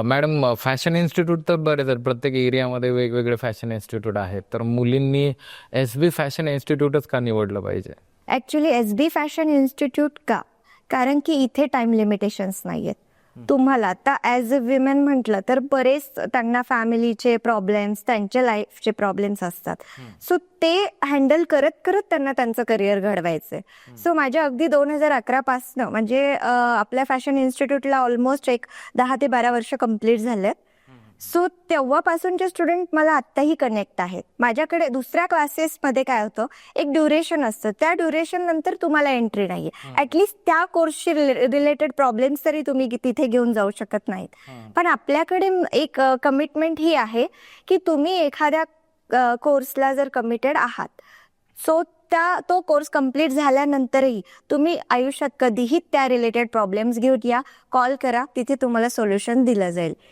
Madam, fashion institute तर बरेच आहेत. प्रत्येक एरियामध्ये वेगवेगळे फॅशन इन्स्टिट्यूट आहेत. तर मुलींनी एस.बी. फॅशन इन्स्टिट्यूटच का निवडलं पाहिजे? Actually S.B.. फॅशन इन्स्टिट्यूट का? कारण की इथे टाइम लिमिटेशन्स नाही आहेत. तुम्हाला आता ॲज अ विमेन म्हटलं तर बरेच त्यांना फॅमिलीचे प्रॉब्लेम्स, त्यांच्या लाईफचे प्रॉब्लेम्स असतात. सो ते हँडल करत करत त्यांना त्यांचं करिअर घडवायचंय. सो माझ्या अगदी 2011 पासनं म्हणजे आपल्या फॅशन इन्स्टिट्यूटला ऑलमोस्ट एक 10 ते 12 वर्ष कंप्लीट झालेत. सो तेव्हापासूनचे स्टुडंट मला आत्ताही कनेक्ट आहेत. माझ्याकडे दुसऱ्या क्लासेसमध्ये काय होतं, एक ड्युरेशन असतं. त्या ड्युरेशन नंतर तुम्हाला एंट्री नाहीये. ॲटलिस्ट त्या कोर्सशी रिलेटेड प्रॉब्लेम्स तरी तुम्ही तिथे घेऊन जाऊ शकत नाहीत. पण आपल्याकडे एक कमिटमेंट ही आहे की तुम्ही एखाद्या कोर्सला जर कमिटेड आहात, सो तो कोर्स कम्प्लीट झाल्यानंतरही तुम्ही आयुष्यात कधीही त्या रिलेटेड प्रॉब्लेम्स घेऊन या, कॉल करा, तिथे तुम्हाला सोल्युशन दिलं जाईल.